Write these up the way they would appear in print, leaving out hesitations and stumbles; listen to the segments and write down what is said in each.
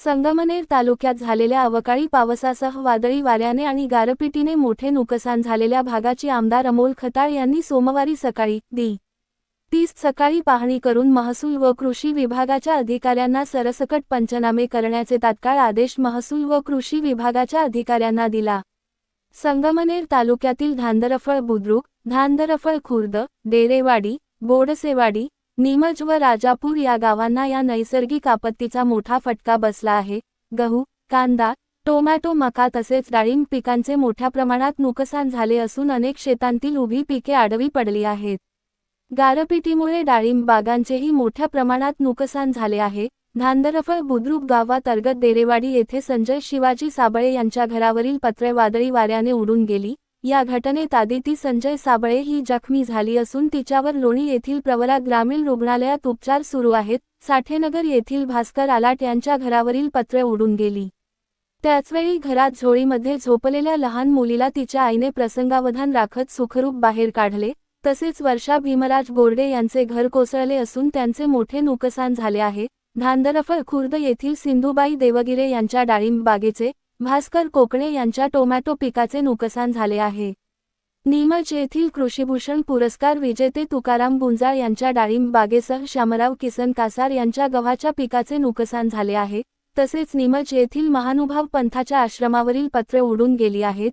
संगमनेर तालुक्यात झालेल्या अवकाळी पावसासह वादळी वाऱ्याने आणि गारपिटीने मोठे नुकसान झालेल्या भागाची आमदार अमोल खताळ यांनी सोमवारी सकाळी दि. 30 सकाळी पाहणी करून महसूल व कृषी विभागाच्या अधिकाऱ्यांना सरसकट पंचनामे करण्याचे तात्काळ आदेश महसूल व कृषी विभागाच्या अधिकाऱ्यांना दिला. संगमनेर तालुक्यातील धांदरफळ बुद्रुक, धांदरफळ खुर्द, डेरेवाडी, बोडसेवाडी, नीमज व राजापूर या गावांना या नैसर्गिक आपत्तीचा मोठा फटका बसला आहे. गहू, कांदा, टोमॅटो, मका तसेच डाळिंब पिकांचे मोठ्या प्रमाणात नुकसान झाले असून अनेक शेतांतील उभी पिके आडवी पडली आहेत. गारपिटीमुळे डाळिंब बागांचेही मोठ्या प्रमाणात नुकसान झाले आहे. धांदरफळ बुद्रुक गावांतर्गत डेरेवाडी येथे संजय शिवाजी साबळे यांच्या घरावरील पत्रे वादळी वाऱ्याने उडून गेली. या घटनेत आदिती संजय साबळे ही जखमी झाली असून तिच्यावर लोणी येथील प्रवरा ग्रामीण रुग्णालयात उपचार सुरू आहेत. साठेनगर येथील भास्कर आलाट यांच्या घरावरील पत्रे उडून गेली. त्याचवेळी घरात झोळीमध्ये झोपलेल्या लहान मुलीला तिच्या आईने प्रसंगावधान राखत सुखरूप बाहेर काढले. तसेच वर्षा भीमराज गोरडे यांचे घर कोसळले असून त्यांचे मोठे नुकसान झाले आहे. धांदरफळ खुर्द येथील सिंधुबाई देवगिरे यांच्या डाळिंब बागेचे, भास्कर कोकणे यांच्या टोमॅटो पिकाचे नुकसान झाले आहे. नीमज येथील कृषीभूषण पुरस्कार विजेते तुकाराम गुंजाळ यांच्या डाळिंब बागेसह श्यामराव किसन कासार यांच्या गव्हाच्या पिकाचे नुकसान झाले आहे. तसेच नीमज येथील महानुभाव पंथाच्या आश्रमावरील पत्रे उडून गेली आहेत.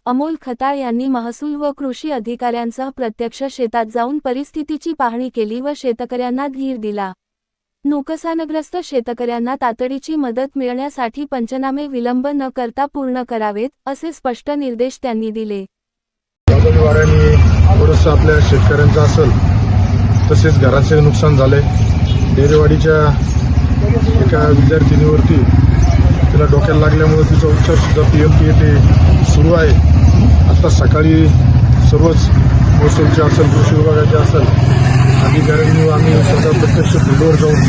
अमोल खताळ यांनी महसूल व कृषी अधिकाऱ्यांसह प्रत्यक्ष शेतात जाऊन परिस्थितीची पाहणी केली व शेतकऱ्यांना धीर दिला. नुकसानग्रस्त शेतकऱ्यांना तातडीची मदत मिळण्यासाठी पंचनामे विलंब न करता पूर्ण करावेत, असे स्पष्ट निर्देश त्यांनी दिले. थोडंसं आपल्या शेतकऱ्यांचं असेल, तसेच घराचे नुकसान झाले. डेरेवाडीच्या एका विद्यार्थिनीवरती तिला डोक्याला लागल्यामुळे तिचा उपचार सुद्धा PMPA सुरू आहे. आता सकाळी सर्वच महसूलचे असेल, कृषी विभागाचे असेल अधिकाऱ्यांनी आम्ही स्वतः प्रत्यक्ष फील्डवर जाऊन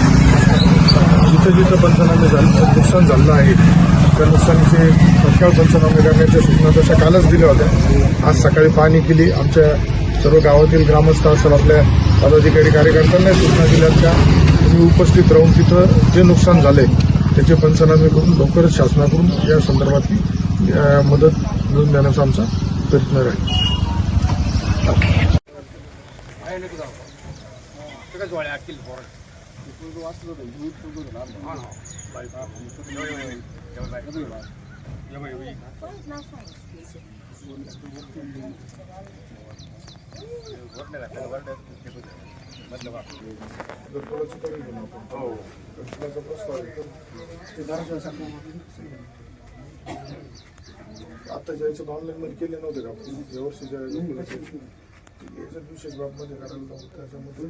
जिथं पंचनामे झाले, नुकसान झालं आहे त्या नुकसानीचे तत्काळ पंचनामे करण्याच्या सूचना तशा कालच दिल्या होत्या. आज सकाळी पाहणी केली. आमच्या सर्व गावातील ग्रामस्थ असेल, आपल्या पदाधिकारी कार्यकर्त्यांना सूचना दिल्यात का तुम्ही उपस्थित राहून तिथं जे नुकसान झाले त्याचे पंचनामे करून लवकरच शासनाकडून या संदर्भातली मदत मिळवून देण्याचा आमचा प्रयत्न राहील. आता ज्याचं ऑनलाईन मध्ये केले नव्हते का यावर्षीच्या विशेष बाबमध्ये करायला नव्हतं. त्याच्यामध्ये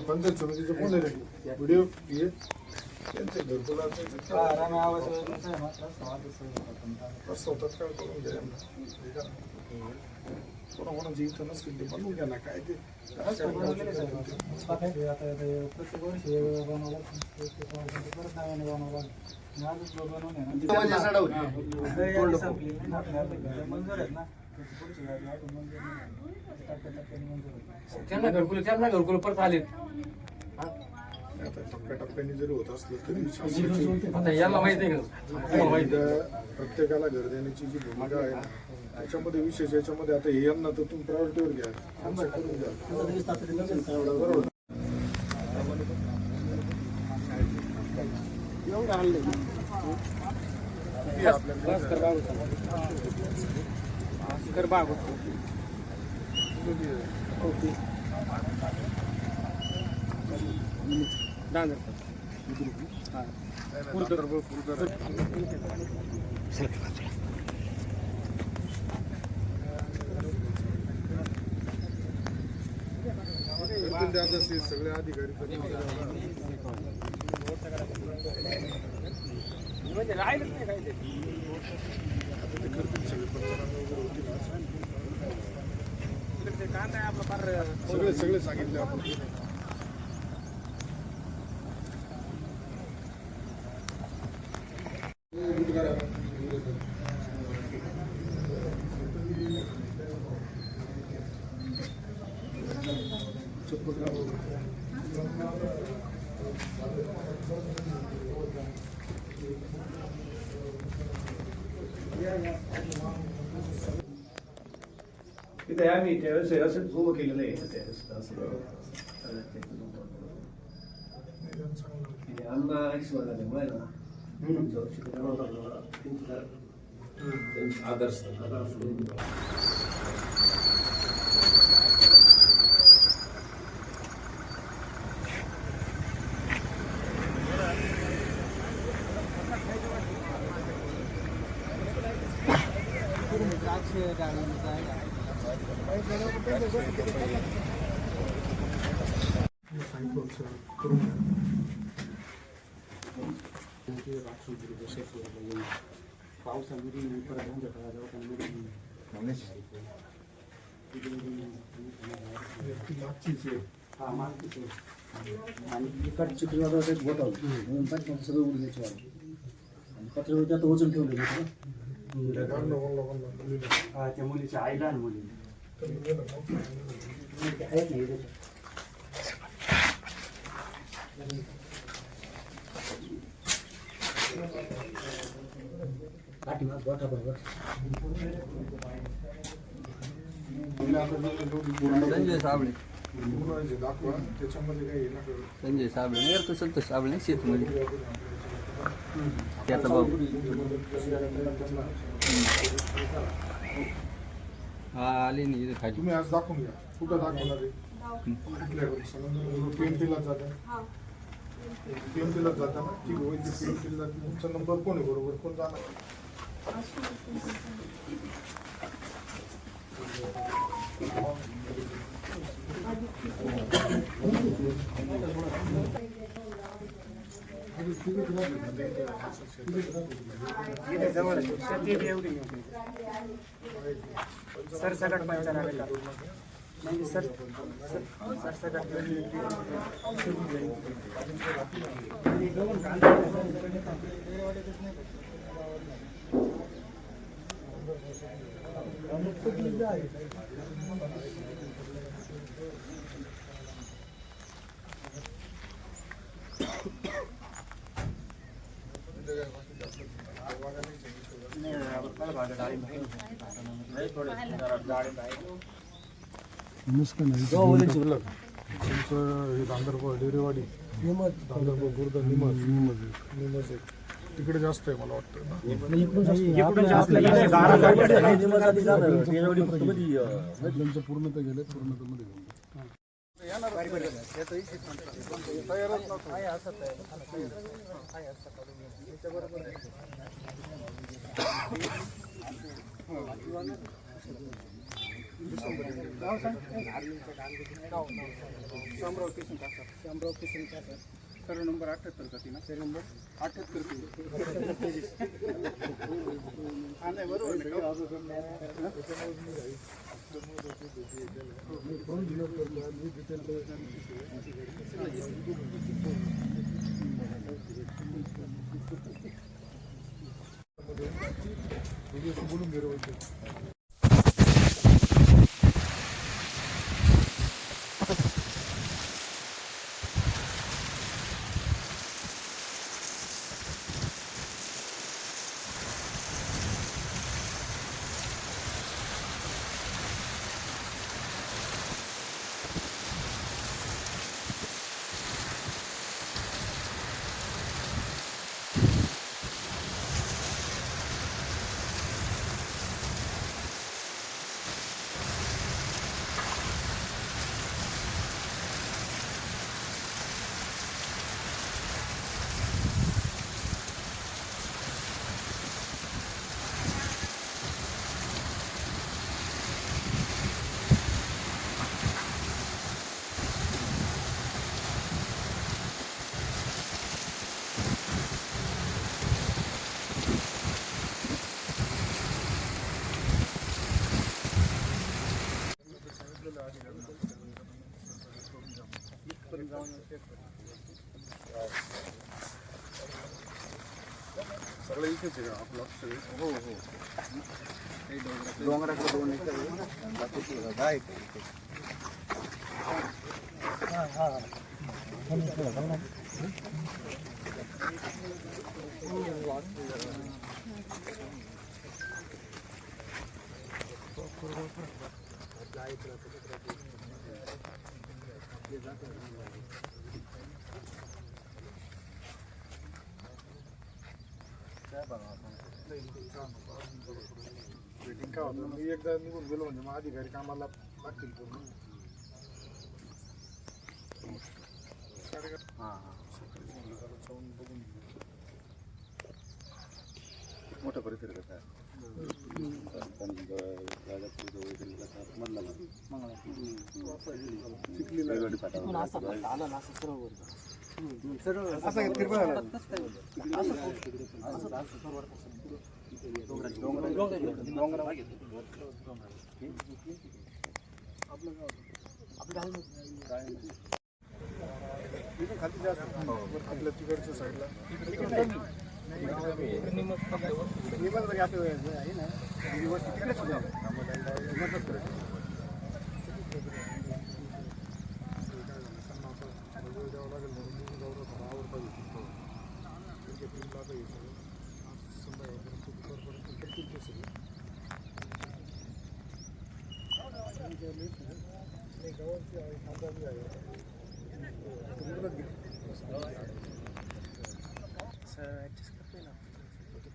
पंचायत समितीचं कोण आहे व्हिडिओ त्यांचे घरकुलाचे प्रस्ताव तत्काळ करून घ्या. कोणाकोणाची इथं नसतील ते बनवून घ्या ना. काय ते घरकुल परत आले. टप्प्याटप्प्याने जरी होत असलं तरी प्रत्येकाला घर देण्याची जी भूमिका आहे त्याच्यामध्ये विशेष याच्यामध्ये आता हे यांना तर तुम्ही प्रायोरिटीवर घ्या, आमचं करून घ्या. बरोबर सगळे अधिकारी सगळे सांगितले आपण. चप्पल तिथे आम्ही त्यावेळेस असंच उभं केलेलं आहे त्यावेळेस अण्णा ईश्वरला त्यामुळे ना आदर्श आणि इकडची एक बोट म्हणून पण सगळं उडून द्यायचे आणि पत्र त्यात वजन ठेवलं होतं त्या मुलीच्या आईला आणि मुलीला आहेत नाही पाठीमाग बोटा बरोबर संजय साबळे दाखवा त्याच्यामध्ये काही संजय साबळे नाही तर संतोष साबळे शेतमध्ये त्याचा भाऊ हा आले नाही इथे खाली तुम्ही आज दाखवून घ्या कुठं दाखवणार आहे पीएमटीला जाता पीएमटीला जाता ना ठीक होईल पीएमटीला जाते तुमचा नंबर कोण आहे बरोबर कोण जाणार सर सगळ्यात पंचायत आले का नाही सर सगळ्यात तुमचं हे दांदरबार डेरेवाडी दांदरबार गुर्दा निमज आहे तिकडे जास्त आहे मला वाटतं ना त्यांचं पूर्णतः गेले पूर्णतः मध्ये शामराव किसन सर नंबर 78 का ना सर नंबर 78 नाही बरोबर बोलून गेलो सगळं इथेच आहे आपलं सगळे हो हो डोंगराकडे 2 एकर बाकी 10 एकर मीटिंग काय होतं, मी एकदा निघून गेलो म्हणजे मग अधिकारी कामाला लागतील पूर्ण. मोठा परिसर कसा आहे खाली जास्त आपल्या तिकडच्या साईडला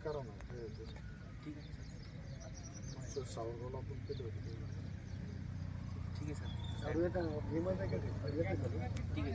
करा ना, ठीक आहे सावरगावला आपण केलं होतं. ठीक आहे सर, ठीक आहे.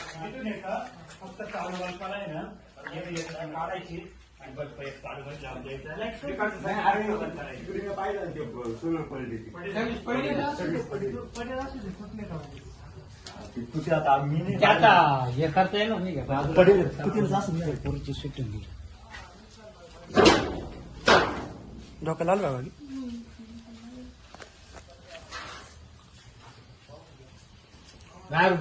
फक्त चालू बल्बाला आहे ना काढायची आणि बल्ब चालू बल्ब लावून आता हे करता येईल नाही पडेल डोक्या लाल बाबा बाहेर